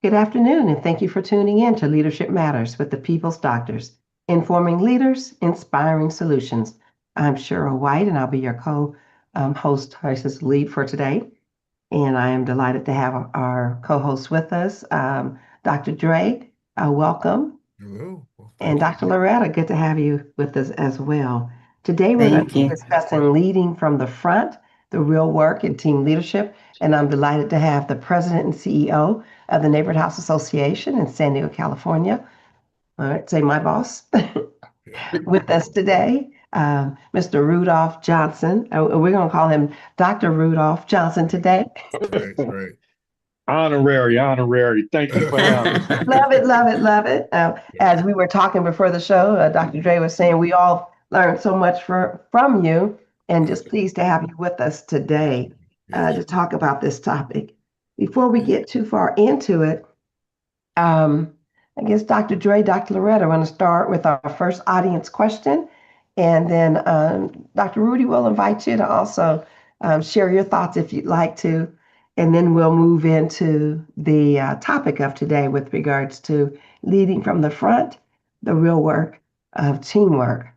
Good afternoon, and thank you for tuning in to Leadership Matters with the People's Doctors, informing leaders, inspiring solutions. I'm Sheryl White, and I'll be your co-host, lead for today. And I am delighted to have our co-host with us, Dr. Dre. Welcome. Hello. Well, And thank you. Dr. Loretta, good to have you with us as well. Today, we're going to Thank be you. discussing leading from the front, the real work in team leadership. And I'm delighted to have the president and CEO of the Neighborhood House Association in San Diego, California. All right, say my boss, Yeah, with us today, Mr. Rudolph Johnson. We're going to call him Dr. Rudolph Johnson today. that's right. Honorary, honorary. Thank you for having me. Love it, love it, love it. As we were talking before the show, Dr. Dre was saying we all learned so much from you, and just pleased to have you with us today Yes. to talk about this topic. Before we get too far into it, um, I guess Dr. Dre, Dr. Loretta, I want to start with our first audience question, and then Dr. Rudy will invite you to also share your thoughts if you'd like to. And then we'll move into the topic of today with regards to leading from the front, the real work of teamwork.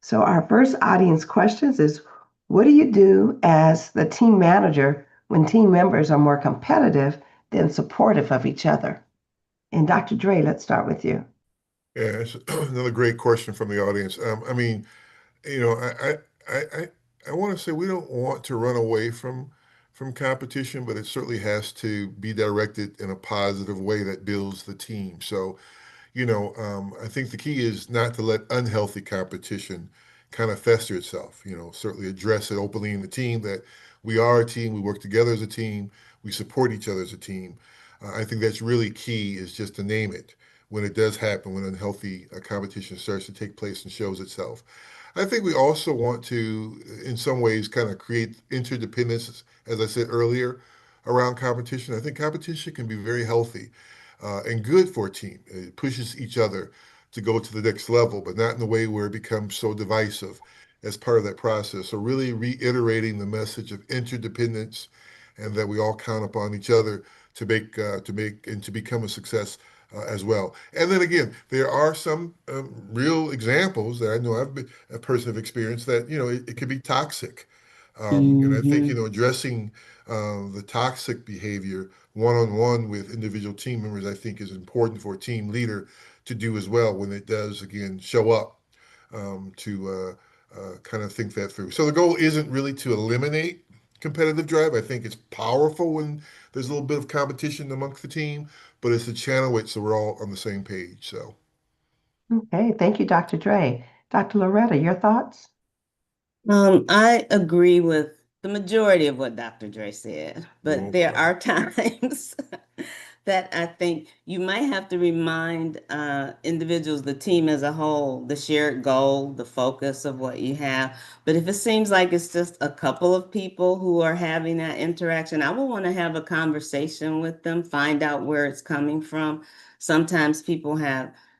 So our first audience questions is, what do you do as the team manager when team members are more competitive than supportive of each other? And Dr. Dre, let's start with you. Yeah, it's another great question from the audience. I mean, you know, I want to say we don't want to run away from competition, but it certainly has to be directed in a positive way that builds the team. So, I think the key is not to let unhealthy competition kind of fester itself. Certainly address it openly in the team that we are a team, we work together as a team, we support each other as a team. I think that's really key is just to name it when it does happen, when unhealthy competition starts to take place and shows itself. I think we also want to, in some ways, kind of create interdependence, as I said earlier, around competition. I think competition can be very healthy and good for a team. It pushes each other to go to the next level, but not in a way where it becomes so divisive as part of that process. So really reiterating the message of interdependence and that we all count upon each other to make and to become a success as well. And then again, there are some real examples that I know I've been a person of experience that it can be toxic. And I think Hmm. addressing the toxic behavior one-on-one with individual team members, I think is important for a team leader to do as well when it does again show up to kind of think that through. So the goal isn't really to eliminate competitive drive. I think it's powerful when there's a little bit of competition amongst the team, but it's to channel it so we're all on the same page. So Okay, thank you, Dr. Dre. Dr. Loretta, your thoughts? I agree with the majority of what Dr. Dre said, but well, there are times that I think you might have to remind individuals, the team as a whole, the shared goal, the focus of what you have. But if it seems like it's just a couple of people who are having that interaction, I would want to have a conversation with them, find out where it's coming from. Sometimes people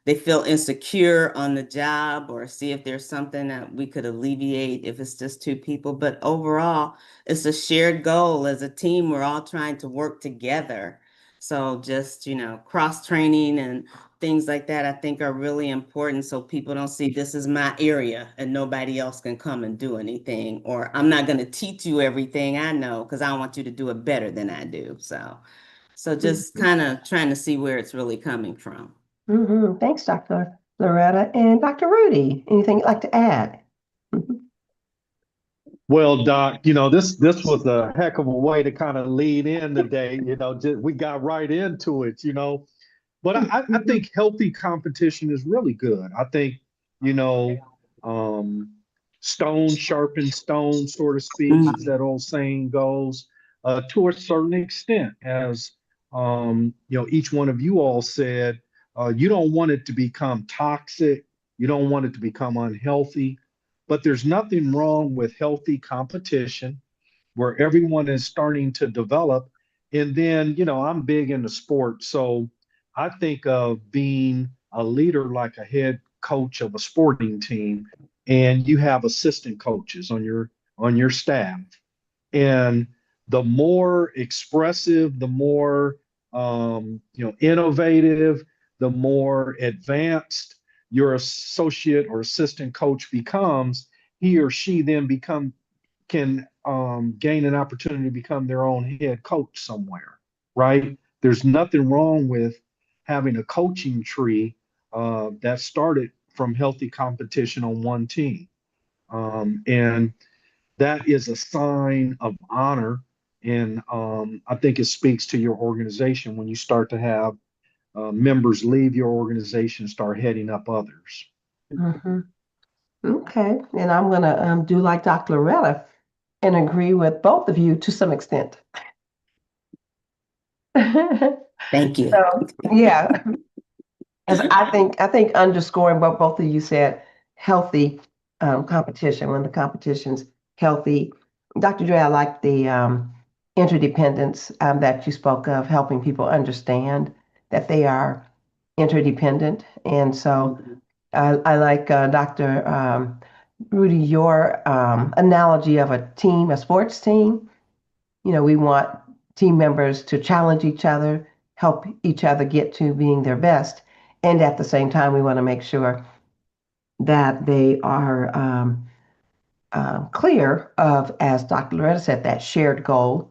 they feel insecure on the job, or see if there's something that we could alleviate if it's just two people. But overall, it's a shared goal. As a team, we're all trying to work together. So just, cross training and things like that, I think are really important, so people don't see this is my area and nobody else can come and do anything, or I'm not going to teach you everything I know because I want you to do it better than I do. So just kind of trying to see where it's really coming from. Thanks, Dr. Loretta. And Dr. Rudy, anything you'd like to add? Mhm. Well, Doc, this was a heck of a way to kind of lead in today. We got right into it. But I think healthy competition is really good. I think, you know, um, stone sharpens stone, so to speak, as Mhm. that old saying goes, to a certain extent. As each one of you all said, you don't want it to become toxic. You don't want it to become unhealthy. But there's nothing wrong with healthy competition where everyone is starting to develop. And then, I'm big into sports. So I think of being a leader like a head coach of a sporting team, and you have assistant coaches on your staff. And the more expressive, the more innovative, the more advanced your associate or assistant coach becomes, he or she then can gain an opportunity to become their own head coach somewhere, right? There's nothing wrong with having a coaching tree that started from healthy competition on one team. And that is a sign of honor. And I think it speaks to your organization when you start to have members leave your organization, start heading up others. Mm-hmm. Okay. And I'm going to do like Dr. Loretta and agree with both of you to some extent. Thank you. So, yeah, as I think underscoring what both of you said, healthy competition, when the competition's healthy. Dr. Dre, I like the interdependence that you spoke of, helping people understand that they are interdependent. And so I like Dr. Rudy, your analogy of a team, a sports team. We want team members to challenge each other, help each other get to being their best. And at the same time, we want to make sure that they are clear of, as Dr. Loretta said, that shared goal,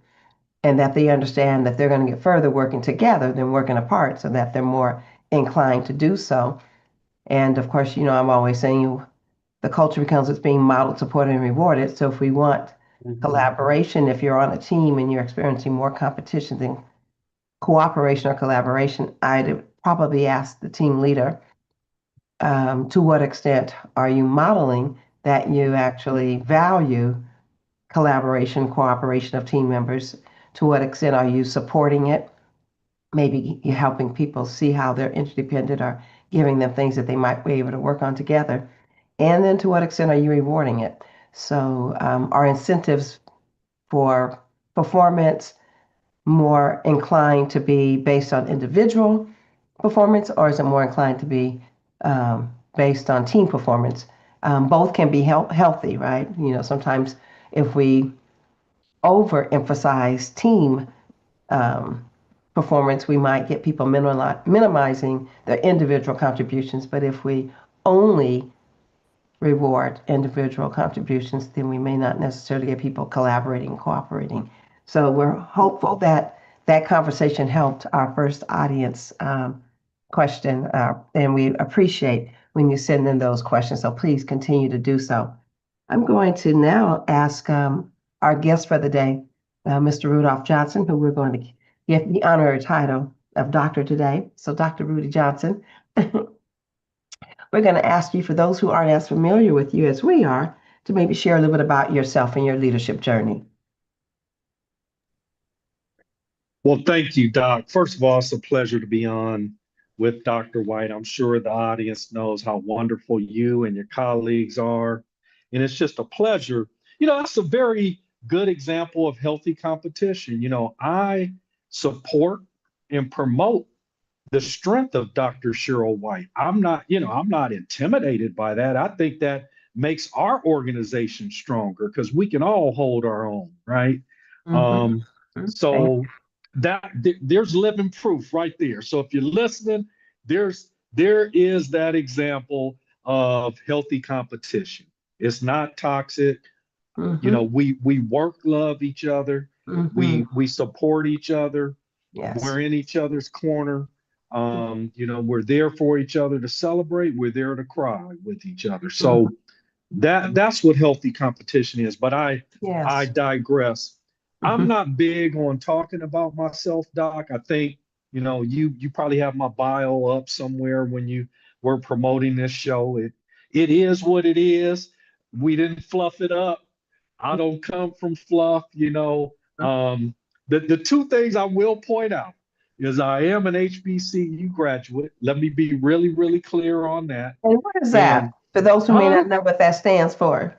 and that they understand that they're going to get further working together than working apart, so that they're more inclined to do so. And of course, I'm always saying the culture becomes it's being modeled, supported, and rewarded. So if we want collaboration, if you're on a team and you're experiencing more competition than cooperation or collaboration, I'd probably ask the team leader, to what extent are you modeling that you actually value collaboration, cooperation of team members? To what extent are you supporting it? Maybe you're helping people see how they're interdependent, or giving them things that they might be able to work on together. And then to what extent are you rewarding it? So are incentives for performance more inclined to be based on individual performance, or is it more inclined to be based on team performance? Both can be healthy, right? Sometimes if we overemphasize team performance, we might get people minimizing their individual contributions. But if we only reward individual contributions, then we may not necessarily get people collaborating and cooperating. So we're hopeful that that conversation helped our first audience question, and we appreciate when you send in those questions. So please continue to do so. I'm going to now ask our guest for the day, Mr. Rudolph Johnson, who we're going to give the honorary title of doctor today. So Dr. Rudy Johnson, we're going to ask you, for those who aren't as familiar with you as we are, to maybe share a little bit about yourself and your leadership journey. Well, thank you, Doc. First of all, it's a pleasure to be on with Dr. White. I'm sure the audience knows how wonderful you and your colleagues are. And it's just a pleasure. That's a very good example of healthy competition. I support and promote the strength of Dr. Sheryl White. I'm not intimidated by that. I think that makes our organization stronger because we can all hold our own, right? So there's living proof right there. So if you're listening, there is that example of healthy competition. It's not toxic. We work, love each other. We support each other. Yes. We're in each other's corner. We're there for each other to celebrate. We're there to cry with each other. So that's what healthy competition is. But I digress. I'm not big on talking about myself, Doc. I think, you probably have my bio up somewhere when you were promoting this show. It is what it is. We didn't fluff it up. I don't come from fluff, The two things I will point out is I am an HBCU graduate. Let me be really, really clear on that. And what is that? For those who may not know what that stands for.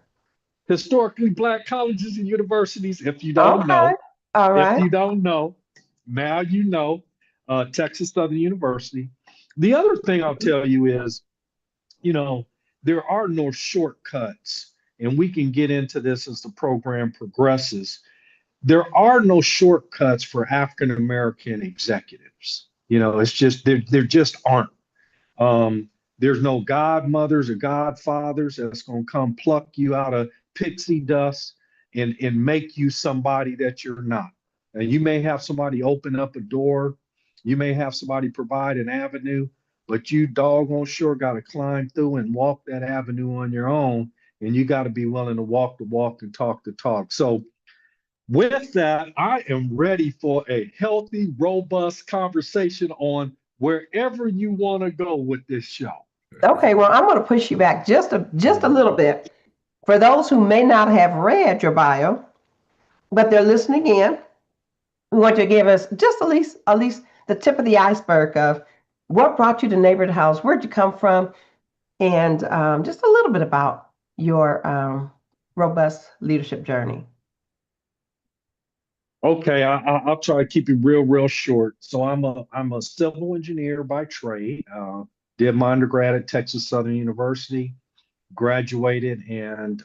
Historically Black colleges and universities, if you don't know. All right. If you don't know, now you know. Texas Southern University. The other thing I'll tell you is, there are no shortcuts, and we can get into this as the program progresses. there are no shortcuts for African American executives. It's just there just aren't. There's no godmothers or godfathers that's going to come pluck you out of pixie dust and make you somebody that you're not. And you may have somebody open up a door, you may have somebody provide an avenue, but you doggone sure got to climb through and walk that avenue on your own. And you got to be willing to walk the walk and talk the talk. So, with that, I am ready for a healthy, robust conversation on wherever you want to go with this show. Okay, well, I'm going to push you back just a little bit. For those who may not have read your bio, but they're listening in, we want you to give us just at least the tip of the iceberg of what brought you to Neighborhood House, where'd you come from, and just a little bit about your robust leadership journey. Okay, I'll try to keep it real short. So I'm a civil engineer by trade. Did my undergrad at Texas Southern University, graduated and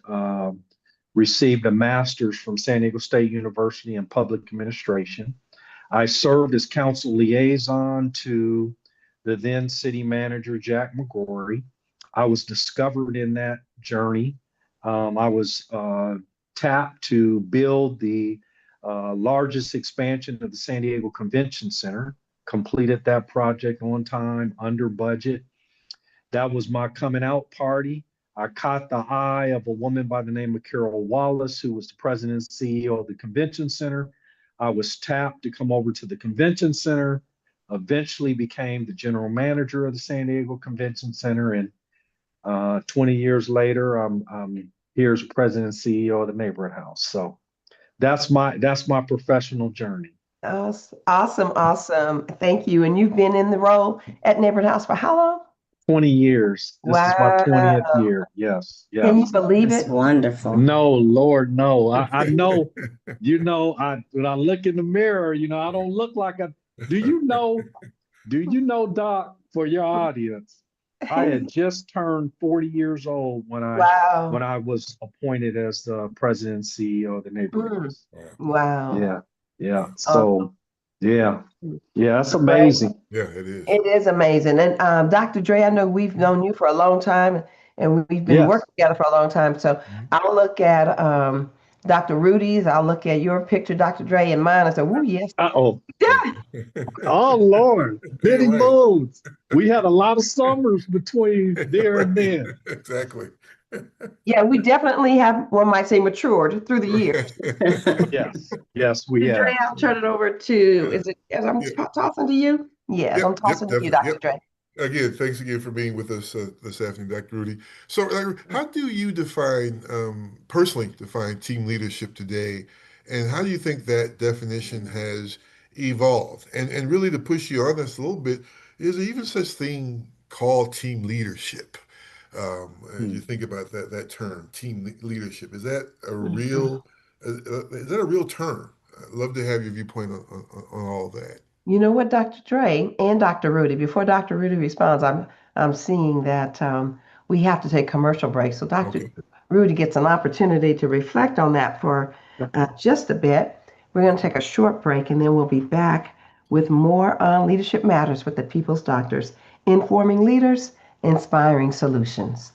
received a master's from San Diego State University in public administration. I served as council liaison to the then city manager, Jack McGrory. I was discovered in that journey. I was tapped to build the largest expansion of the San Diego Convention Center, completed that project on time, under budget. That was my coming out party. I caught the eye of a woman by the name of Carol Wallace, who was the president and CEO of the convention center. I was tapped to come over to the convention center, eventually became the general manager of the San Diego Convention Center. And 20 years later, I'm here as president and CEO of the Neighborhood House. So that's my professional journey. Awesome. Thank you. And you've been in the role at Neighborhood House for how long? 20 years. This is my 20th year. Yes. Can you believe That's it? wonderful. No, Lord, no. I know, when I look in the mirror, I don't look like do you know, Doc, for your audience, I had just turned 40 years old when Wow. I was appointed as the president and CEO of the Neighborhood House. Wow. Yeah. So, yeah, that's Great. amazing. Yeah, it is. It is amazing. And Dr. Dre, I know we've known you for a long time and we've been Yes. working together for a long time. So I'll look at Dr. Rudy's, I'll look at your picture, Dr. Dre, and mine. I say, oh, yes. Uh-oh. Yeah. Oh, Lord. Benny Right. Moons. We had a lot of summers between there and then. Exactly. Yeah, we definitely have, one might say, matured through the years. Yes, we Dre, have. I'll turn it over to, as I'm Yeah. tossing to you? Yes, I'm tossing to you, definitely. Dr. Dre. Again, thanks again for being with us this afternoon, Dr. Rudy. So, how do you personally define team leadership today, and how do you think that definition has evolved? And really, to push you on this a little bit, is there even such thing called team leadership? As you think about that term, leadership, is that a real term? I'd love to have your viewpoint on all that. You know what, Dr. Dre and Dr. Rudy, before Dr. Rudy responds, I'm seeing that we have to take commercial breaks. So Dr. Okay. Rudy gets an opportunity to reflect on that for just a bit. We're going to take a short break and then we'll be back with more on Leadership Matters with the People's Doctors, informing leaders, inspiring solutions.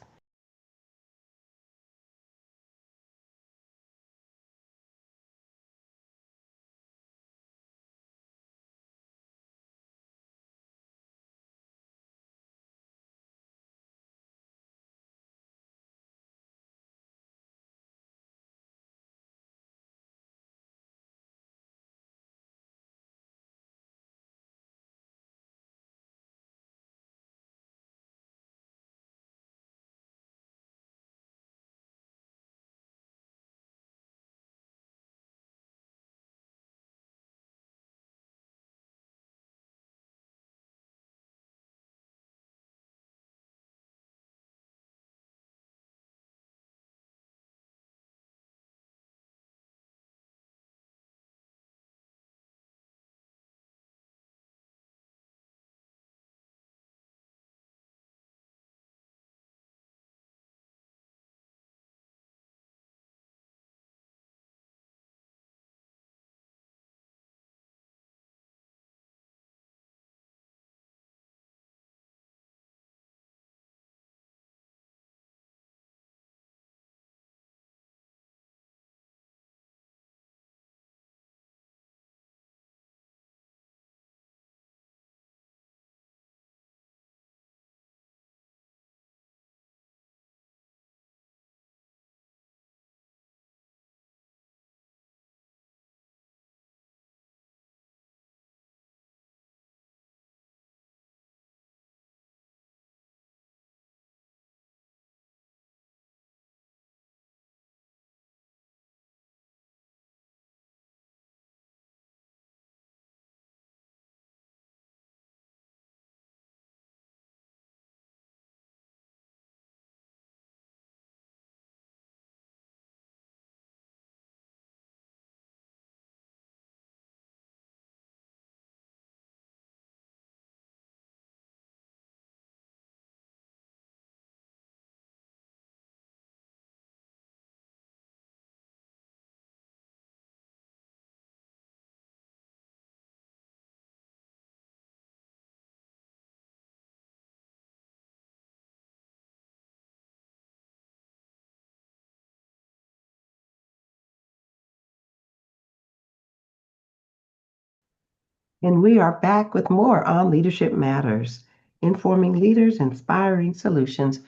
And we are back with more on Leadership Matters, informing leaders, inspiring solutions.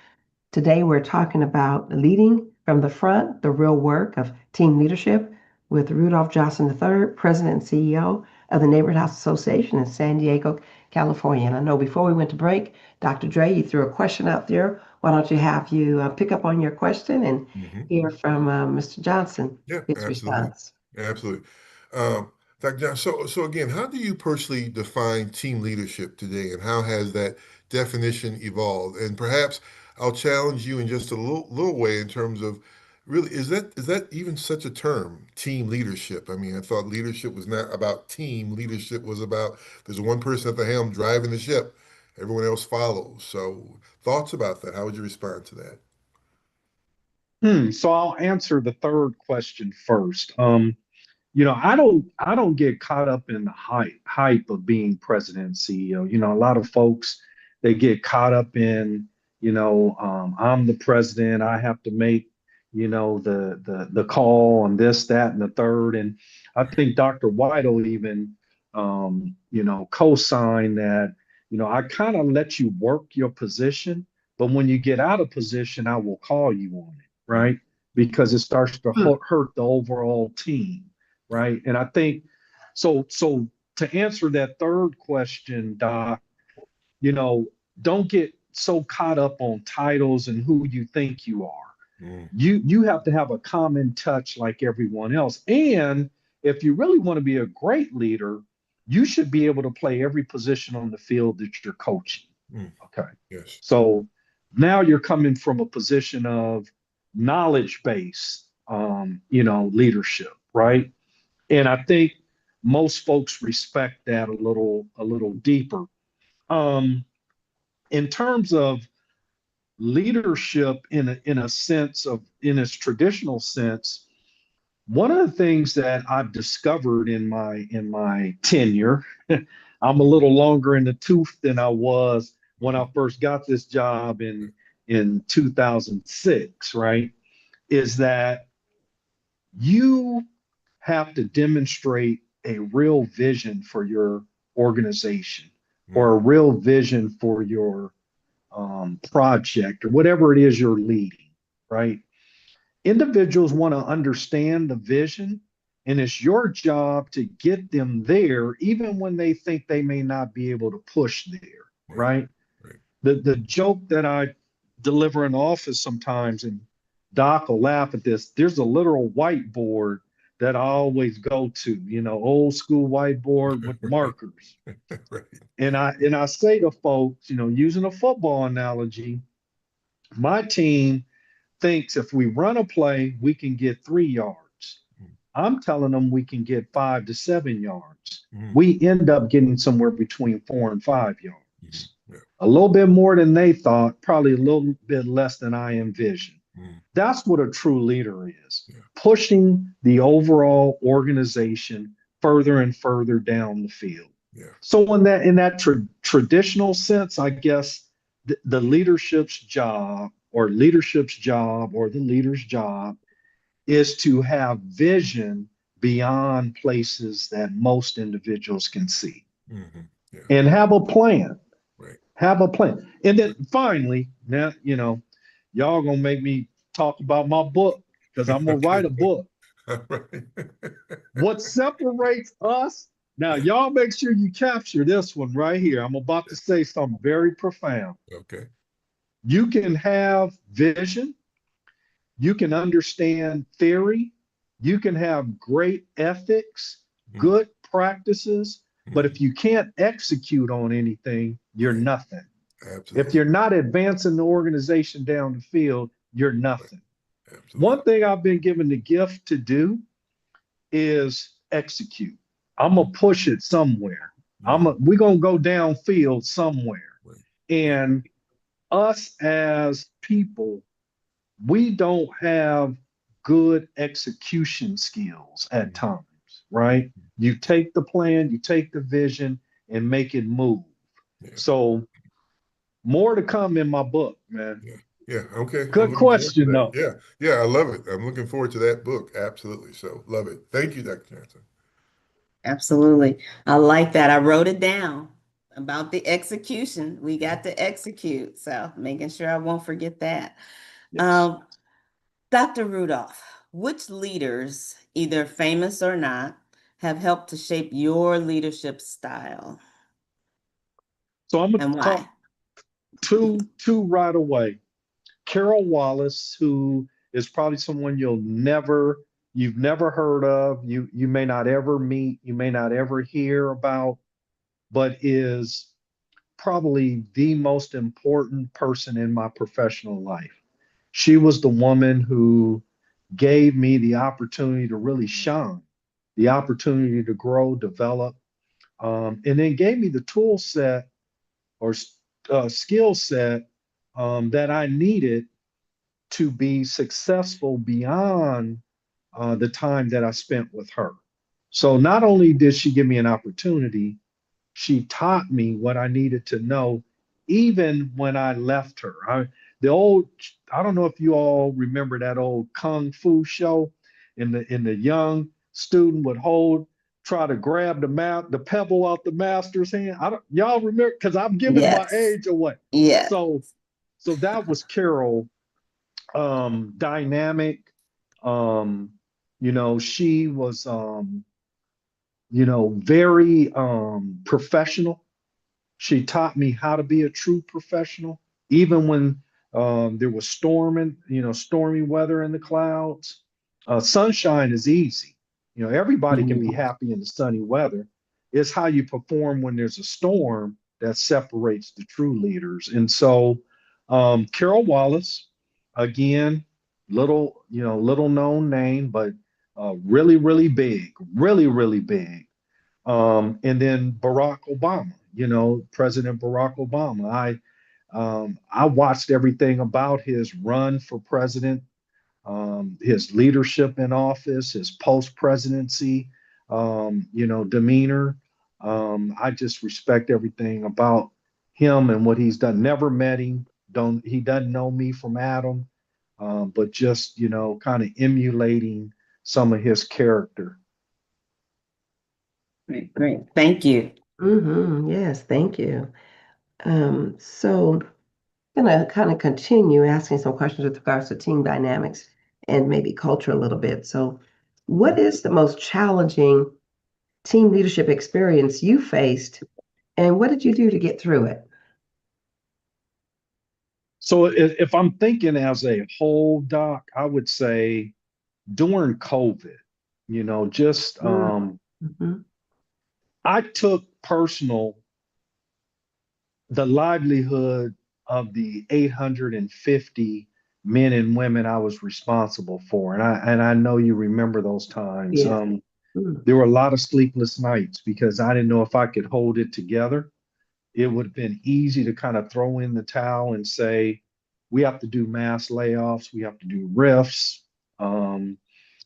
Today, we're talking about leading from the front, the real work of team leadership with Rudolph Johnson III, President and CEO of the Neighborhood House Association in San Diego, California. And I know before we went to break, Dr. Dre, you threw a question out there. Why don't you pick up on your question and hear from Mr. Johnson, Yeah, his absolutely. response. Absolutely. Dr. John, so again, how do you personally define team leadership today, and how has that definition evolved? And perhaps I'll challenge you in just a little way in terms of really, is that even such a term, team leadership? I mean, I thought leadership was not about team. Leadership was about there's one person at the helm driving the ship, everyone else follows. So thoughts about that? How would you respond to that? So I'll answer the third question first. I don't get caught up in the hype of being president and CEO. A lot of folks, they get caught up in, I'm the president, I have to make, the call on this, that, and the third. And I think Dr. White will even co-sign that, I kind of let you work your position, but when you get out of position, I will call you on it, right? Because it starts to hurt the overall team, right? And I think so to answer that third question, Doc, don't get so caught up on titles and who you think you are. You have to have a common touch like everyone else. And if you really want to be a great leader, you should be able to play every position on the field that you're coaching. Okay. Yes. So now you're coming from a position of knowledge base, leadership, right? And I think most folks respect that a little deeper. In terms of leadership in a sense of in its traditional sense, one of the things that I've discovered in my tenure, I'm a little longer in the tooth than I was when I first got this job in 2006, right? Is that you have to demonstrate a real vision for your organization or a real vision for your project or whatever it is you're leading, right? Individuals want to understand the vision, and it's your job to get them there, even when they think they may not be able to push there, right? The joke that I deliver in the office sometimes, and Doc will laugh at this, there's a literal whiteboard that I always go to, old school whiteboard with markers. Right. And I say to folks, using a football analogy, my team thinks if we run a play, we can get 3 yards. I'm telling them we can get 5 to 7 yards. We end up getting somewhere between 4 and 5 yards. A little bit more than they thought, probably a little bit less than I envisioned. That's what a true leader is, pushing the overall organization further and further down the field. So in that traditional sense, I guess the leadership's job or the leader's job is to have vision beyond places that most individuals can see and have a plan. Have a plan. And then finally, now, y'all gonna make me talk about my book because I'm gonna write a book. What separates us? Now, y'all make sure you capture this one right here. I'm about to say something very profound. Okay. You can have vision, you can understand theory, you can have great ethics, good practices, but if you can't execute on anything, you're nothing. Absolutely. If you're not advancing the organization down the field, you're nothing. Absolutely. One thing I've been given the gift to do is execute. I'm gonna push it somewhere. We're gonna go downfield somewhere. And us as people, we don't have good execution skills at times, right? You take the plan, you take the vision, and make it move. So more to come in my book, man. Yeah. Okay. Good question, though. Yeah. I love it. I'm looking forward to that book. Absolutely. So love it. Thank you, Dr. Johnson. Absolutely. I like that. I wrote it down about the execution. We got to execute. So making sure I won't forget that. Yes. Dr. Rudolph, which leaders, either famous or not, have helped to shape your leadership style So I'm and gonna why? talk two right away. Carol Wallace, who is probably someone you've never heard of, you may not ever meet, you may not ever hear about, but is probably the most important person in my professional life. She was the woman who gave me the opportunity to really shine, the opportunity to grow, develop, and then gave me the tool set or skill set that I needed to be successful beyond the time that I spent with her. So not only did she give me an opportunity, she taught me what I needed to know, even when I left her. I don't know if you all remember that old kung fu show, in the young student would try to grab the pebble out the master's hand. I don't, y'all remember? Because I'm giving my Yes. age away. Yeah. So that was Carol, dynamic. Um, she was, very professional. She taught me how to be a true professional, even when there was stormy weather in the clouds. Sunshine is easy. Everybody can be Mhm. happy in the sunny weather. It's how you perform when there's a storm that separates the true leaders. And so, Carol Wallace, again, little known name, but really, really big, really, really big. And then Barack Obama, President Barack Obama. I watched everything about his run for president, his leadership in office, his post-presidency, demeanor. I just respect everything about him and what he's done. Never met him. He doesn't know me from Adam, but just kind of emulating some of his character. Great, great. Thank you. Yes, thank you. So I'm going to kind of continue asking some questions with regards to team dynamics and maybe culture a little bit. So, what is the most challenging team leadership experience you faced, and what did you do to get through it? So if I'm thinking as a whole, Doc, I would say during COVID, just Mm-hmm. I took personal the livelihood of the 850 men and women I was responsible for. And I know you remember those times. Yes. Mm. There were a lot of sleepless nights because I didn't know if I could hold it together. It would have been easy to kind of throw in the towel and say, we have to do mass layoffs, we have to do rifts. Um,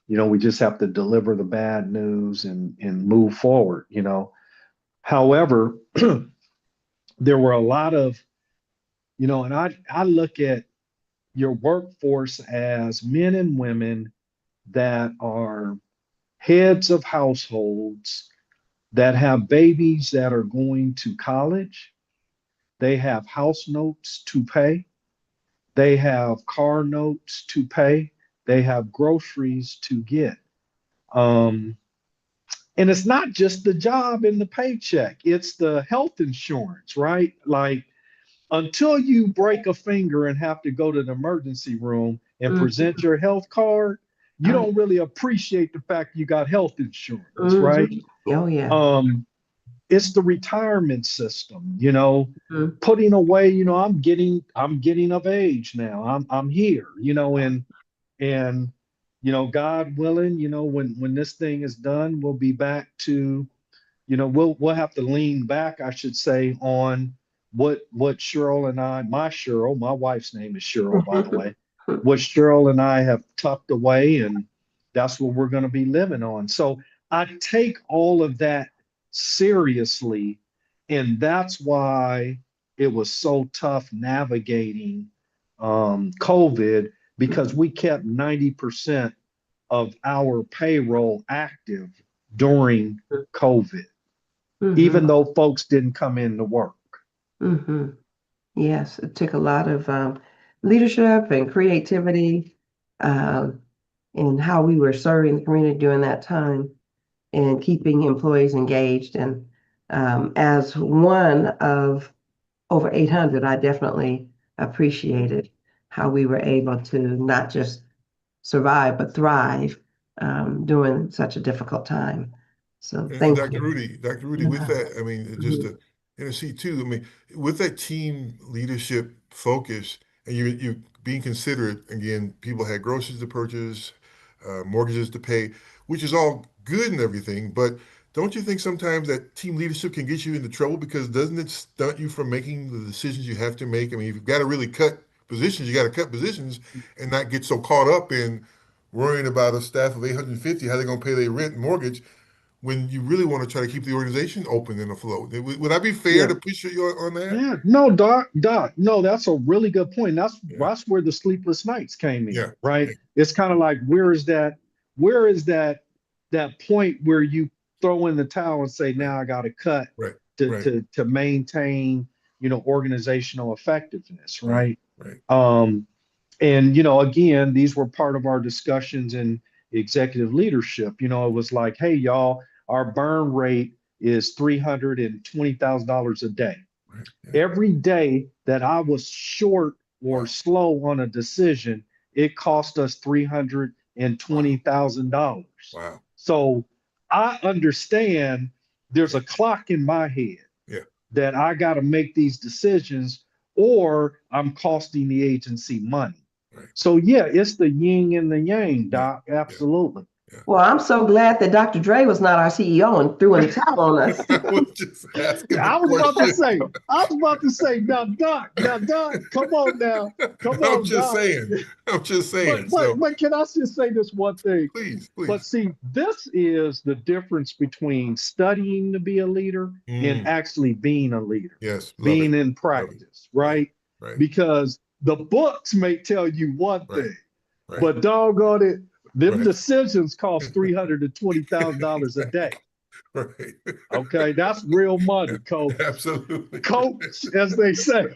we just have to deliver the bad news and move forward. However, there were a lot of, and I look at your workforce as men and women that are heads of households that have babies that are going to college. They have house notes to pay. They have car notes to pay. They have groceries to get. Um, and it's not just the job and the paycheck, it's the health insurance, right? Like, until you break a finger and have to go to the emergency room and Mhm. present your health card, you Oh, don't really appreciate the fact you got health insurance, right? mhm. Oh, yeah. Um, it's the retirement system, Mhm. putting away, I'm getting of age now. I'm here, and God willing, when this thing is done, we'll be back to, we'll have to lean back, I should say, on what Cheryl and my wife's name is Cheryl, by the way, what Cheryl and I have tucked away, and that's what we're going to be living on. So I take all of that seriously, and that's why it was so tough navigating COVID, because we kept 90% of our payroll active during COVID, even though folks didn't come in to work. Mm-hmm. Yes, it took a lot of leadership and creativity in how we were serving the community during that time and keeping employees engaged. And as one of over 800, I definitely appreciated how we were able to not just survive, but thrive during such a difficult time. So And thank Dr. you. Rudy, with that, I mean, just to intercede too, I mean, with that team leadership focus and you being considerate, again, people had groceries to purchase, mortgages to pay, which is all good and everything, but don't you think sometimes that team leadership can get you into trouble because doesn't it stunt you from making the decisions you have to make? I mean, if you've got to really cut positions, you got to cut positions and not get so caught up in worrying about a staff of 850, how they're going to pay their rent and mortgage when you really want to try to keep the organization open and afloat. Would I be fair Yeah. to push you on that? Yeah, no, Doc, no, that's a really good point. Yeah, That's where the sleepless nights came in, yeah, right? yeah, It's kind of like where is that point where you throw in the towel and say, right, now I got to cut right, to right, to maintain, organizational effectiveness, right, right? right. Um, and again, these were part of our discussions in executive leadership. It was like, hey, y'all, our burn rate is $320,000 a day. Right. Yeah. Every day that I was short or Wow. slow on a decision, it cost us Wow. $320,000. Wow. So I understand there's Yeah. a clock in my head Yeah. that I got to make these decisions or I'm costing the agency money. Right. So yeah, it's the yin and the yang, Yeah. Doc. Yeah. Absolutely. Yeah. Well, I'm so glad that Dr. Dre was not our CEO and threw in the towel on us. I was just asking the I was about to question. say, now, Doc, come on now. Come I'm on, just Doc. saying. I'm just But saying. but So but can I just say this one thing? please, But please. see, this is the difference between studying to be a leader and Mm, actually being a leader, yes. Love it. being in Love it. practice, Right. right? Right. Because the books may tell you one Right. thing, Right. but doggone it, them Right. decisions cost $320,000 a day. Right. Okay, that's real money, coach. Absolutely. Coach, as they say,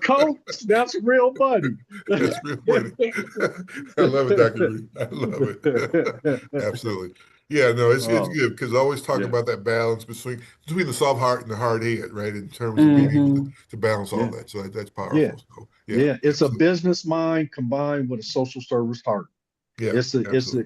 coach, that's real money. That's real money. I love it, Dr. Reed. I love it. Absolutely. Yeah, no, it's Oh, good because I always talk yeah, about that balance between the soft heart and the hard head, right? In terms of being able Mm-hmm. to balance all yeah, that. So that's yeah, powerful. So yeah, yeah. It's a absolutely. business mind combined with a social service heart. Yeah, absolutely.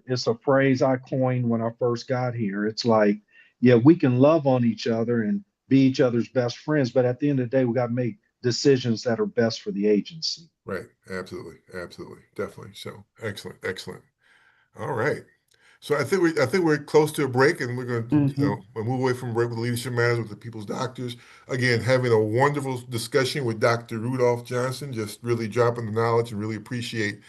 It's a phrase I coined when I first got here. It's like, yeah, we can love on each other and be each other's best friends, but at the end of the day, we got to make decisions that are best for the agency. Right. Absolutely. Absolutely. Definitely. So excellent. Excellent. All right. So I think we're close to a break, and we're going to Mm-hmm. we'll move away from break with leadership matters with the people's doctors. Again, having a wonderful discussion with Dr. Rudolph Johnson, just really dropping the knowledge and really appreciate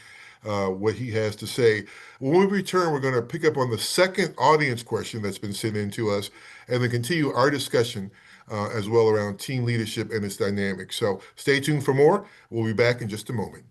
what he has to say. When we return, we're going to pick up on the second audience question that's been sent in to us, and then continue our discussion as well around team leadership and its dynamics. So stay tuned for more. We'll be back in just a moment.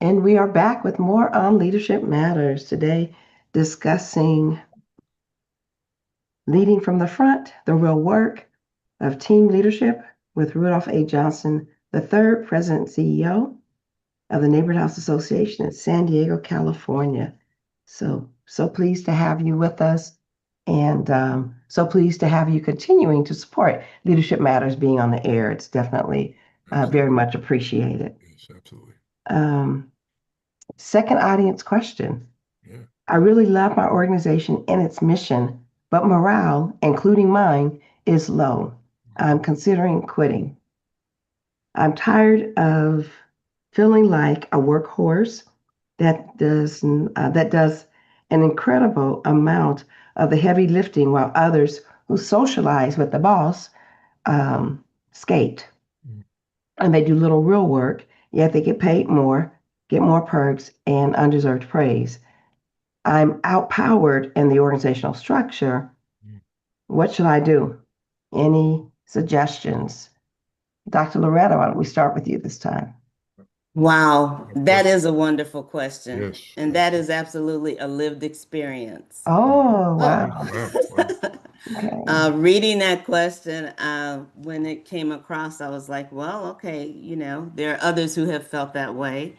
And we are back with more on Leadership Matters today, discussing leading from the front, the real work of team leadership with Rudolph A. Johnson III, President and CEO of the Neighborhood House Association in San Diego, California. So pleased to have you with us, and so pleased to have you continuing to support Leadership Matters being on the air. It's definitely very much appreciated. Yes, absolutely. Second audience question. Yeah. I really love my organization and its mission, but morale, including mine, is low. I'm considering quitting. I'm tired of feeling like a workhorse that does an incredible amount of the heavy lifting while others who socialize with the boss skate. And they do little real work, yet they get paid more, get more perks, and undeserved praise. I'm outpowered in the organizational structure. What should I do? Any suggestions? Dr. Loretta, why don't we start with you this time? Wow, Good that question. is a wonderful question. Yes, And that is absolutely a lived experience. Oh, wow. Wow. Okay. Reading that question, when it came across, I was like, well, okay, there are others who have felt that way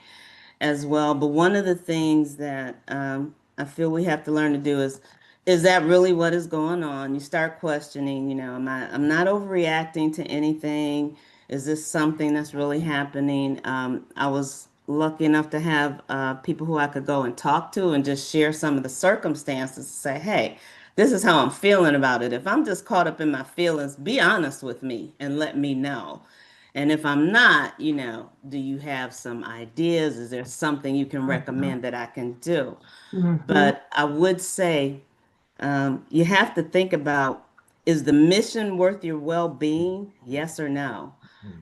as well. But one of the things that I feel we have to learn to do is that really what is going on? You start questioning, I'm not overreacting to anything. Is this something that's really happening? I was lucky enough to have people who I could go and talk to and just share some of the circumstances, say, hey, this is how I'm feeling about it. If I'm just caught up in my feelings, be honest with me and let me know. And if I'm not, do you have some ideas? Is there something you can recommend that I can do? Mhm. But I would say you have to think about, is the mission worth your well-being? Yes or no?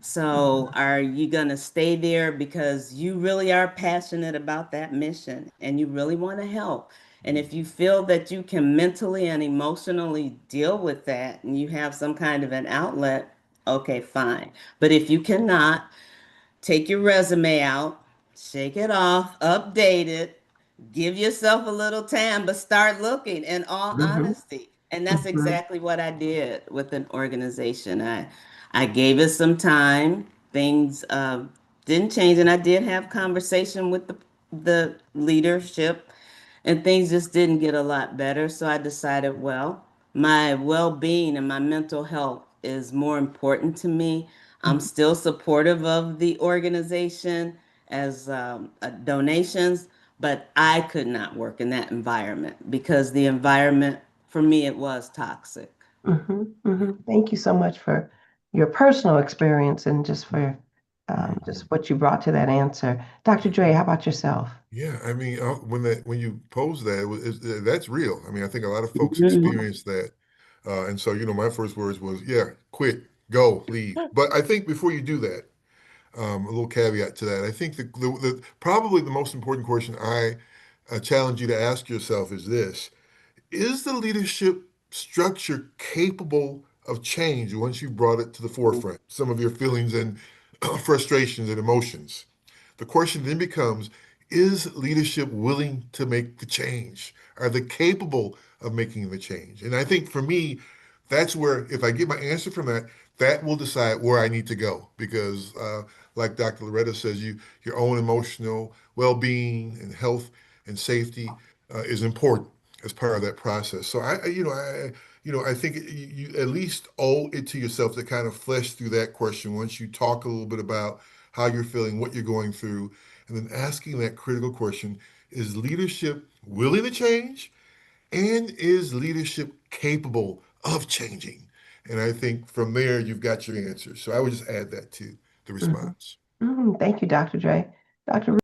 So are you going to stay there because you really are passionate about that mission and you really want to help? And if you feel that you can mentally and emotionally deal with that and you have some kind of an outlet, okay, fine. But if you cannot, take your resume out, shake it off, update it, give yourself a little time, but start looking in all Mhm. honesty. And that's Mhm. exactly what I did with an organization. I gave it some time. Things didn't change, and I did have conversation with the leadership, and things just didn't get a lot better. So I decided, well, my well-being and my mental health is more important to me. I'm still supportive of the organization as donations, but I could not work in that environment because the environment for me it was toxic. Thank you so much for your personal experience and just for just what you brought to that answer. Dr. Dre, how about yourself? Yeah, I mean, when you pose that, that's real. I mean, I think a lot of folks Mhm. experience that, and so my first words was, yeah, quit, go, leave. But I think before you do that, a little caveat to that. I think probably the most important question I challenge you to ask yourself is this: is the leadership structure capable of change once you brought it to the forefront? Some of your feelings and frustrations and emotions. The question then becomes, is leadership willing to make the change? Are they capable of making the change? And I think for me, that's where, if I get my answer from that, that will decide where I need to go. Because, like Dr. Loretta says, your own emotional well-being and health and safety is important as part of that process. So I think you at least owe it to yourself to kind of flesh through that question once you talk a little bit about how you're feeling, what you're going through, and then asking that critical question, is leadership willing to change? And is leadership capable of changing? And I think from there, you've got your answer. So I would just add that to the Mhm. response. Thank you, Dr. Dre. Dr.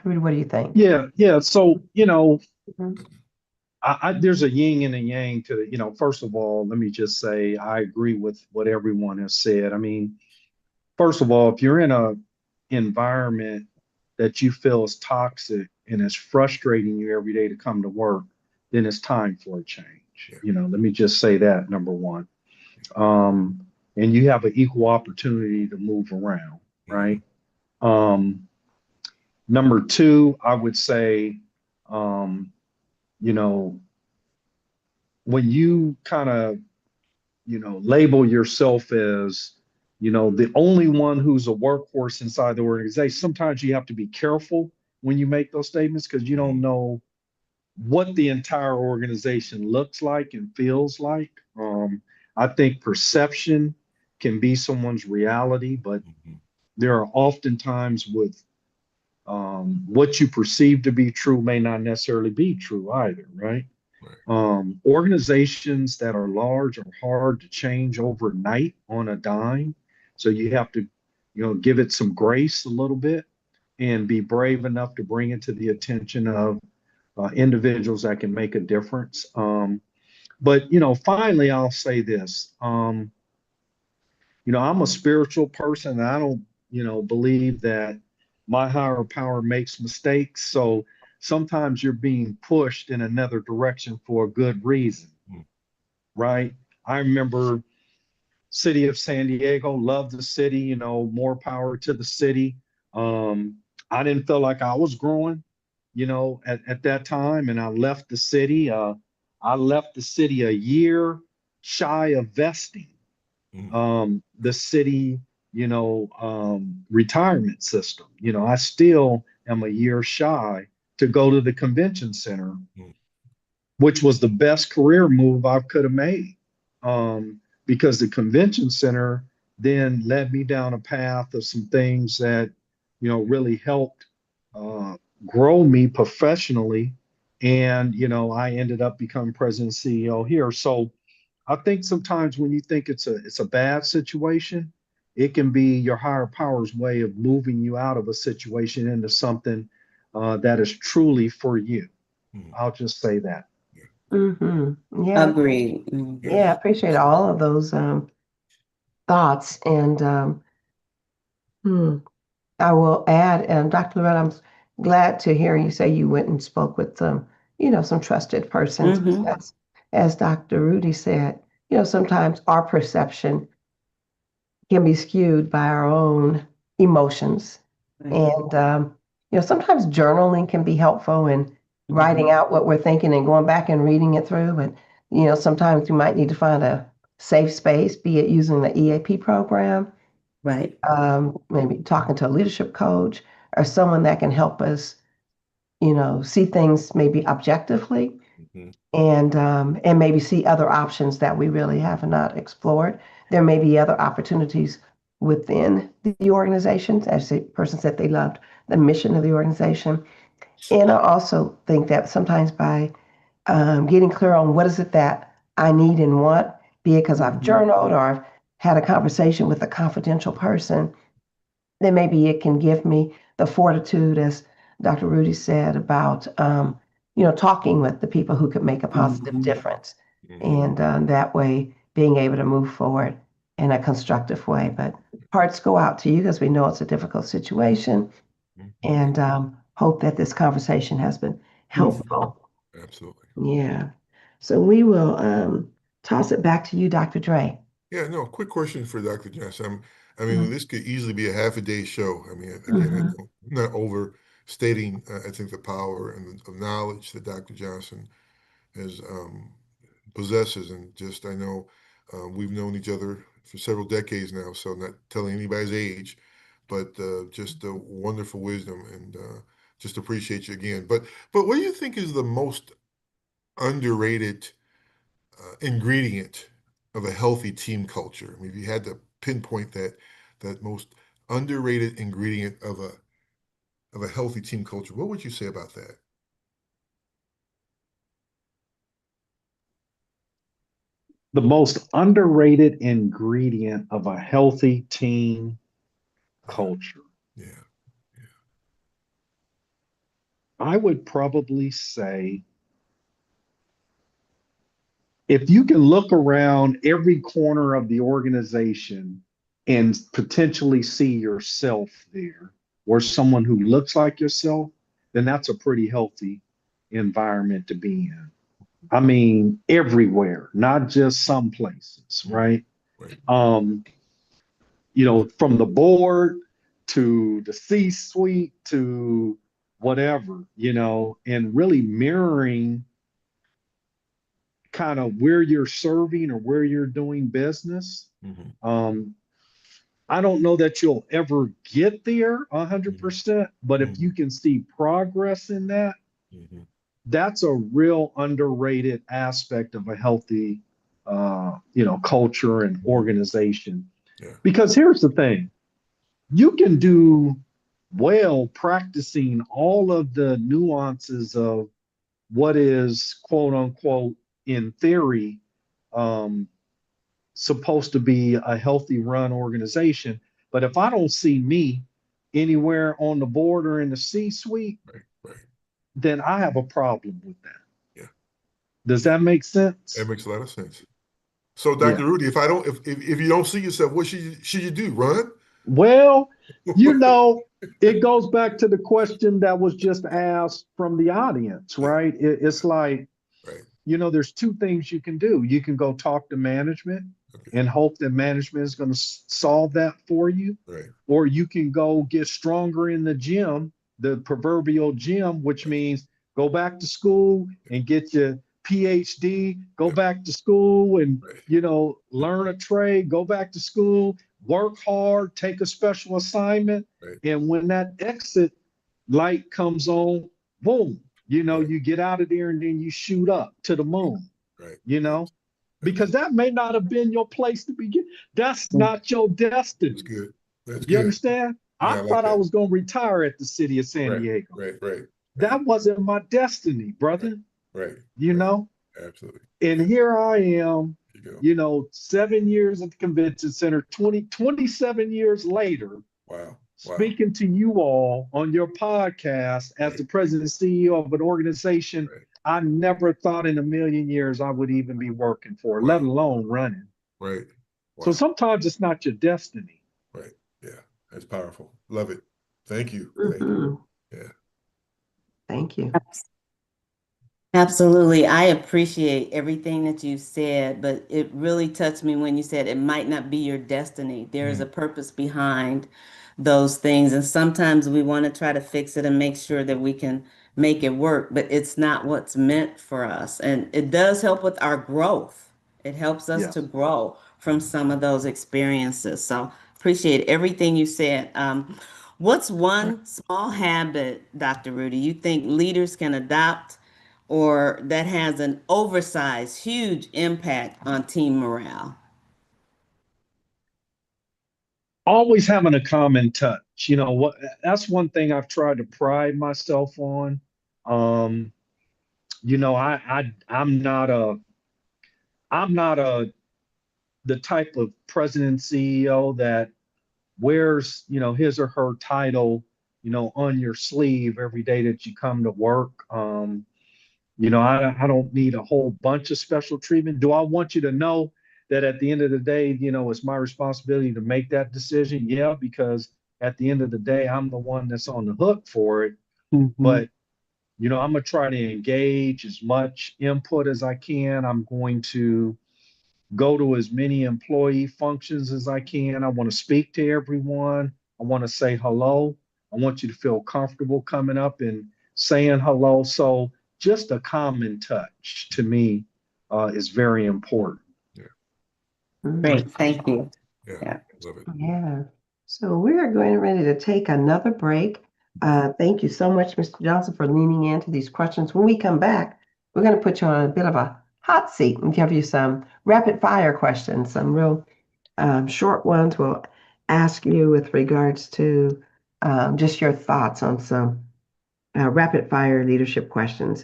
Rudy, what do you think? Yeah. So, Mhm. there's a yin and a yang to it. First of all, let me just say I agree with what everyone has said. I mean, first of all, if you're in a environment that you feel is toxic and is frustrating you every day to come to work, then it's time for a change. Yeah. Let me just say that, number one. And you have an equal opportunity to move around, Mhm. right? Um, Number two, I would say, you know, when you kind of, label yourself as, the only one who's a workhorse inside the organization, sometimes you have to be careful when you make those statements because you don't know what the entire organization looks like and feels like. I think perception can be someone's reality, but there are often times with what you perceive to be true may not necessarily be true either, right? Organizations that are large are hard to change overnight on a dime. So you have to, give it some grace a little bit and be brave enough to bring it to the attention of individuals that can make a difference. But finally, I'll say this. I'm a spiritual person, and I don't, believe that my higher power makes mistakes. So sometimes you're being pushed in another direction for a good reason, right? I remember city of San Diego, love the city, more power to the city. I didn't feel like I was growing, at that time, and I left the city. I left the city a year shy of vesting the city, retirement system. I still am a year shy to go to the convention center, which was the best career move I could have made. Because the convention center then led me down a path of some things that, really helped grow me professionally. And, I ended up becoming president and CEO here. So I think sometimes when you think it's a bad situation, it can be your higher power's way of moving you out of a situation into something that is truly for you. I'll just say that. Yeah, Agreed. yeah, I appreciate all of those thoughts. And I will add, Dr. Loretta, I'm glad to hear you say you went and spoke with some trusted persons. As Dr. Rudy said, sometimes our perception can be skewed by our own emotions. And, sometimes journaling can be helpful in writing out what we're thinking and going back and reading it through. But, sometimes you might need to find a safe space, be it using the EAP program, Right. maybe talking to a leadership coach or someone that can help us, see things maybe objectively and maybe see other options that we really have not explored. There may be other opportunities within the organizations, as the person said they loved the mission of the organization. And I also think that sometimes by getting clear on what is it that I need and want, be it because I've journaled or I've had a conversation with a confidential person, then maybe it can give me the fortitude, as Dr. Rudy said, about talking with the people who could make a positive difference, and that way being able to move forward in a constructive way. But hearts go out to you because we know it's a difficult situation, and hope that this conversation has been helpful. Absolutely. Yeah. So we will toss it back to you, Dr. Dre. Yeah, no, quick question for Dr. Johnson. I mean, this could easily be a half a day show. I mean, again, I'm not overstating, I think, the power and the knowledge that Dr. Johnson has possesses. And just, I know we've known each other for several decades now, so not telling anybody's age, but just a wonderful wisdom and just appreciate you again. But what do you think is the most underrated ingredient of a healthy team culture? I mean, if you had to pinpoint that most underrated ingredient of a healthy team culture, what would you say about that? The most underrated ingredient of a healthy team culture. Yeah. I would probably say if you can look around every corner of the organization and potentially see yourself there or someone who looks like yourself, then that's a pretty healthy environment to be in. I mean, everywhere, not just some places, right? Right. From the board to the C-suite to whatever, and really mirroring kind of where you're serving or where you're doing business. Um, I don't know that you'll ever get there 100%, but if you can see progress in that, that's a real underrated aspect of a healthy, culture and organization. Yeah. Because here's the thing, you can do well practicing all of the nuances of what is quote unquote in theory supposed to be a healthy run organization. But if I don't see me anywhere on the board or in the C-suite, Right. then I have a problem with that. Yeah. Does that make sense? That makes a lot of sense. So, Dr. Rudy, if you don't see yourself, what should you do? Run? Well, it goes back to the question that was just asked from the audience, right? It's like, Right. there's two things you can do. You can go talk to management and hope that management is going to solve that for you. Right. Or you can go get stronger in the gym, the proverbial gym, which means go back to school and get your PhD, go back to school and, learn a trade, go back to school, work hard, take a special assignment. Right. And when that exit light comes on, boom, you get out of there and then you shoot up to the moon, right. Because that may not have been your place to begin. That's not your destiny. That's good. That's You good. understand? Yeah, I I like thought I that. was going to retire at the city of San Diego. Right. That wasn't my destiny, brother. Right. Absolutely. And here I am, You go. 7 years at the convention center, 27 years later, Wow. speaking to you all on your podcast as the president and CEO of an organization I never thought in a million years I would even be working for, let alone running. Right. Wow. So sometimes it's not your destiny. Right. Yeah. That's powerful. Love it. Thank you. Mhm. Thank you. Yeah. Thank you. Absolutely. I appreciate everything that you said, but it really touched me when you said it might not be your destiny. There is a purpose behind those things. And sometimes we want to try to fix it and make sure that we can make it work, but it's not what's meant for us. And it does help with our growth. It helps us to grow from some of those experiences. So appreciate everything you said. What's one small habit, Dr. Rudy, you think leaders can adopt or that has an oversized, huge impact on team morale? Always having a common touch. That's one thing I've tried to pride myself on. I'm not the type of president CEO that wears, his or her title, on your sleeve every day that you come to work. I don't need a whole bunch of special treatment. Do I want you to know that at the end of the day, it's my responsibility to make that decision? Yeah, because at the end of the day, I'm the one that's on the hook for it. But, I'm going to try to engage as much input as I can. I'm going to go to as many employee functions as I can. I want to speak to everyone. I want to say hello. I want you to feel comfortable coming up and saying hello. So just a common touch to me is very important. Great, thank you. Yeah. Love it. Yeah. So we are going ready to take another break. Thank you so much, Mr. Johnson, for leaning into these questions. When we come back, we're going to put you on a bit of a hot seat and give you some rapid fire questions, some real short ones we'll ask you with regards to just your thoughts on some rapid fire leadership questions.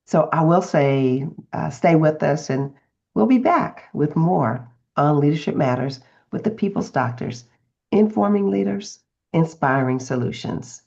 So I will say, stay with us, and we'll be back with more on Leadership Matters with the People's Doctors, informing leaders, inspiring solutions.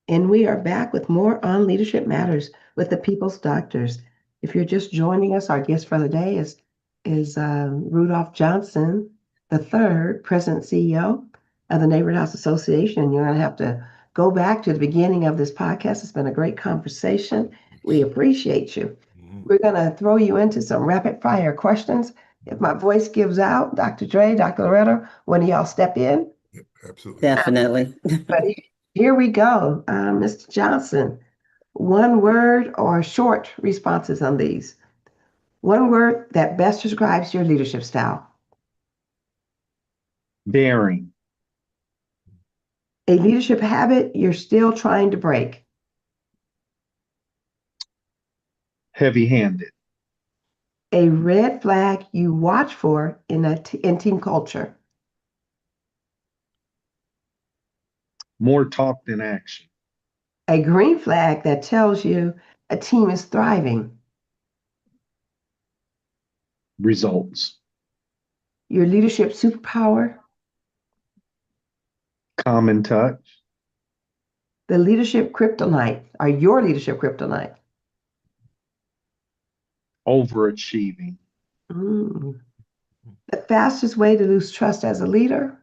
And we are back with more on Leadership Matters with the People's Doctors. If you're just joining us, our guest for the day is Rudolph Johnson III, President and CEO of the Neighborhood House Association. You're going to have to go back to the beginning of this podcast. It's been a great conversation. We appreciate you. We're going to throw you into some rapid fire questions. If my voice gives out, Dr. Dre, Dr. Loretta, one of y'all step in. Absolutely. Definitely. But here we go. Mr. Johnson, one word or short responses on these. One word that best describes your leadership style. Daring. A leadership habit you're still trying to break. Heavy-handed. A red flag you watch for in team culture. More talk than action. A green flag that tells you a team is thriving. Results. Your leadership superpower. Common touch. The leadership kryptonite, or your leadership kryptonite. Overachieving. The fastest way to lose trust as a leader.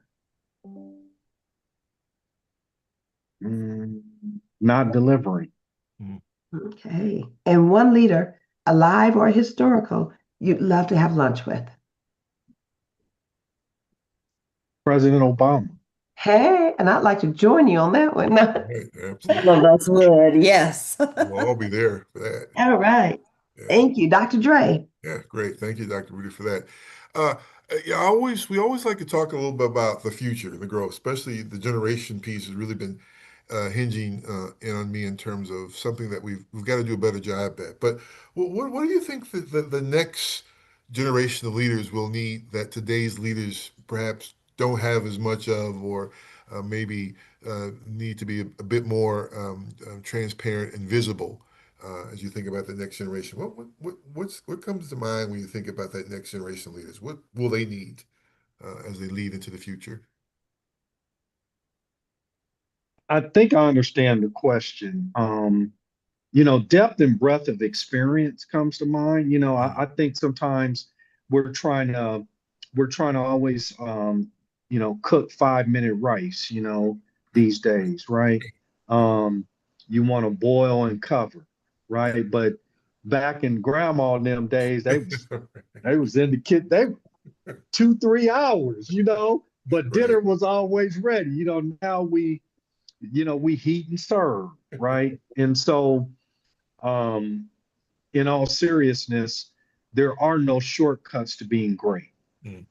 Not delivering. Okay. And one leader, alive or historical, you'd love to have lunch with. President Obama. Hey, and I'd like to join you on that one. Right, absolutely. All of us would, yes. We'll all be there for that. All right. Yeah. Thank you, Dr. Dre. Yeah, great. Thank you, Dr. Rudy, for that. Yeah, we always like to talk a little bit about the future, the growth, especially the generation piece has really been hinging in on me in terms of something that we've got to do a better job at. But what do you think that the next generation of leaders will need that today's leaders perhaps don't have as much of, or maybe need to be a bit more transparent and visible? As you think about the next generation, what comes to mind when you think about that next generation of leaders? What will they need as they lead into the future? I think I understand the question. Depth and breadth of experience comes to mind. I think sometimes we're trying to always cook 5-minute rice, these days, right? You want to boil and cover, right? But back in grandma in them days, they was in the kitchen, they 2-3 hours, but dinner Right. was always ready. Now we heat and serve, right? And so, in all seriousness, there are no shortcuts to being great, Mm.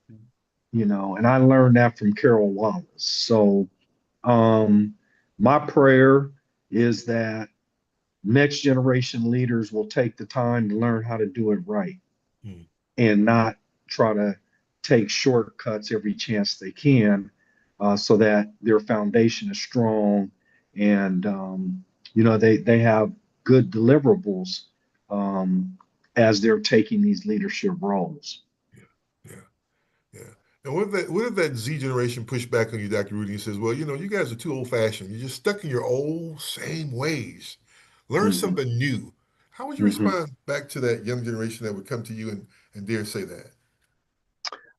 and I learned that from Carol Wallace. So, my prayer is that next generation leaders will take the time to learn how to do it right Mm. and not try to take shortcuts every chance they can, so that their foundation is strong and they have good deliverables as they're taking these leadership roles. Yeah, yeah. And what if that Z generation pushed back on you, Dr. Rudy, and says, well, you guys are too old-fashioned. You're just stuck in your old same ways. Learn Mhm. something new. How would you Mhm. respond back to that young generation that would come to you and dare say that?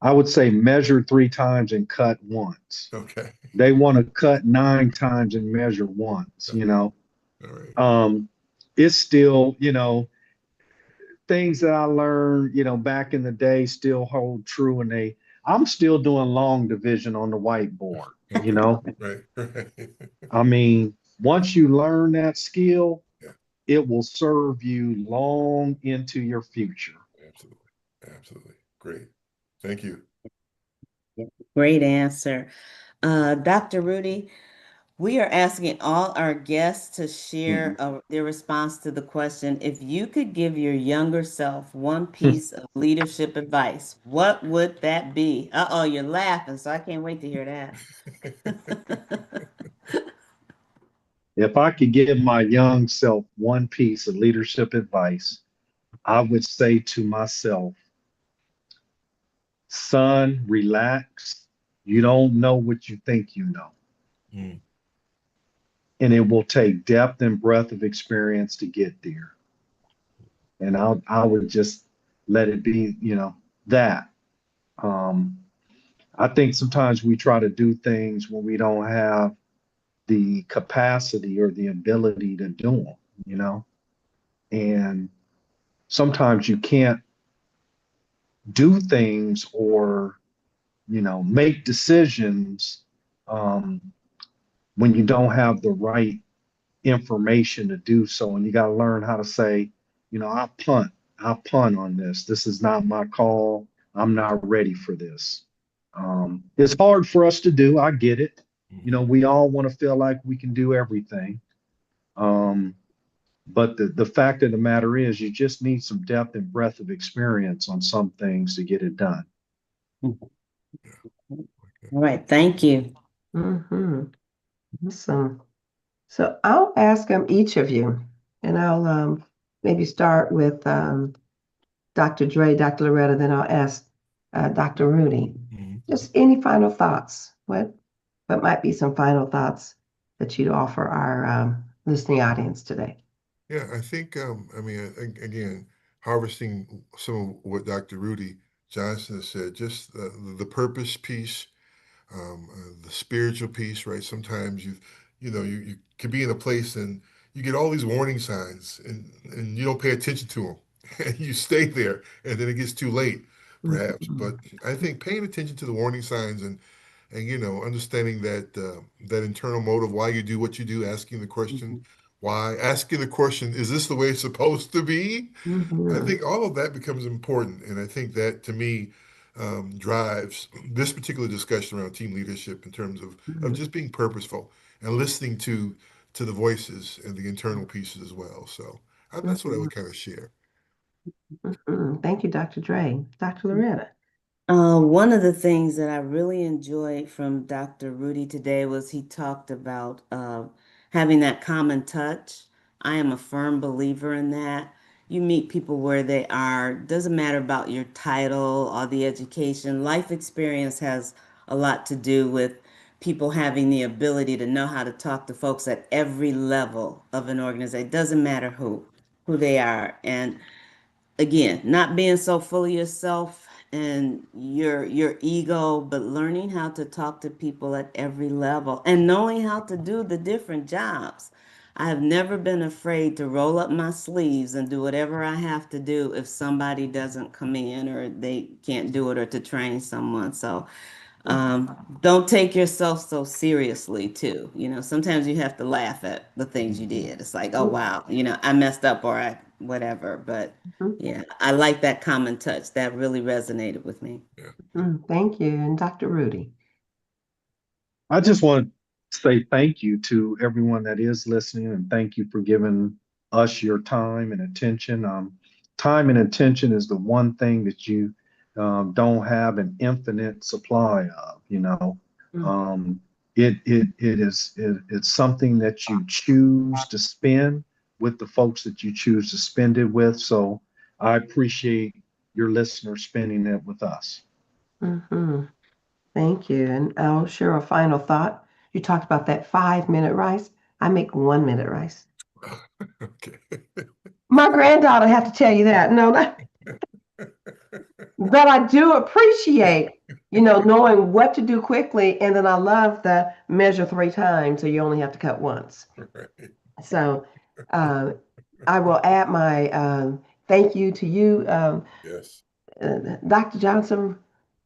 I would say measure 3 times and cut once. Okay. They want to cut 9 times and measure once, Okay. All right. It's still, things that I learned, back in the day still hold true, and I'm still doing long division on the whiteboard, Okay. Right. Right. I mean, once you learn that skill, Yeah, it will serve you long into your future. absolutely. Absolutely. Great. Thank you. Great answer. Dr. Rudy, we are asking all our guests to share their response to the question. If you could give your younger self one piece of leadership advice, what would that be? Uh-oh, you're laughing, so I can't wait to hear that. If I could give my young self one piece of leadership advice, I would say to myself, son, relax. You don't know what you think you know. Mm. and it will take depth and breadth of experience to get there. And I would just let it be, that. I think sometimes we try to do things when we don't have the capacity or the ability to do them, and sometimes you can't do things or, make decisions when you don't have the right information to do so. And you got to learn how to say, I'll punt on this. This is not my call. I'm not ready for this. It's hard for us to do. I get it. We all want to feel like we can do everything. But the fact of the matter is, you just need some depth and breadth of experience on some things to get it done. All right, thank you. Awesome. So I'll ask each of you, and I'll maybe start with Dr. Dre, Dr. Loretta, then I'll ask Dr. Rudy. Just any final thoughts? What might be some final thoughts that you'd offer our listening audience today? Yeah, I think, again, harvesting some of what Dr. Rudy Johnson has said, just the purpose piece, the spiritual piece, right? Sometimes you can be in a place and you get all these warning signs and you don't pay attention to them and you stay there and then it gets too late, perhaps. But I think paying attention to the warning signs and understanding that that internal motive, why you do what you do, asking the question, why, asking the question, is this the way it's supposed to be? I think all of that becomes important. And I think that, to me, drives this particular discussion around team leadership in terms of just being purposeful and listening to the voices and the internal pieces as well. So that's what I would kind of share. Thank you, Dr. Dre. Dr. Loretta. One of the things that I really enjoyed from Dr. Rudy today was he talked about having that common touch. I am a firm believer in that. You meet people where they are. Doesn't matter about your title or the education. Life experience has a lot to do with people having the ability to know how to talk to folks at every level of an organization. It doesn't matter who they are. And again, not being so full of yourself and your ego, but learning how to talk to people at every level and knowing how to do the different jobs. I have never been afraid to roll up my sleeves and do whatever I have to do if somebody doesn't come in or they can't do it, or to train someone. So don't take yourself so seriously too. Sometimes you have to laugh at the things you did. It's like, oh wow, I messed up or I whatever. But yeah, I like that common touch. That really resonated with me. Thank you. And Dr. Rudy. I just want to say thank you to everyone that is listening, and thank you for giving us your time and attention. Time and attention is the one thing that you don't have an infinite supply of. It's something that you choose to spend with the folks that you choose to spend it with. So I appreciate your listeners spending it with us. Thank you. And I'll share a final thought. You talked about that 5-minute rice. I make 1-minute rice. Okay. My granddaughter had to tell you that. No, but I do appreciate, knowing what to do quickly. And then I love the measure 3 times, so you only have to cut once. Right. So I will add my thank you to you, Yes. Dr. Johnson,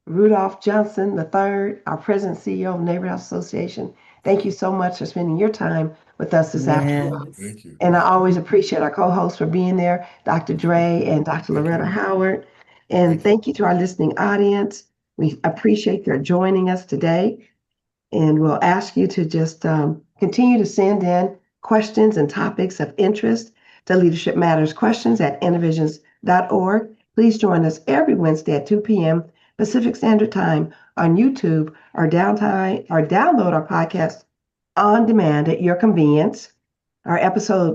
Rudolph Johnson III, our President CEO of Neighborhood Association. Thank you so much for spending your time with us this afternoon. Thank you. And I always appreciate our co-hosts for being there, Dr. Dre and Dr. Loretta Howard. And thank you to our listening audience. We appreciate their joining us today. And we'll ask you to just continue to send in questions and topics of interest to Leadership Matters Questions at innovisions.org. Please join us every Wednesday at 2 p.m. Pacific Standard Time on YouTube, or download our podcast on demand at your convenience. Our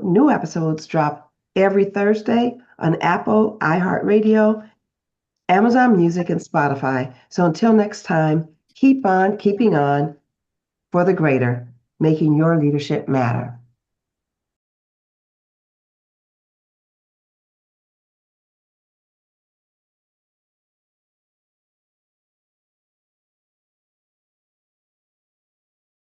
new episodes drop every Thursday on Apple, iHeartRadio, Amazon Music, and Spotify. So until next time, keep on keeping on for the greater. making your leadership matter.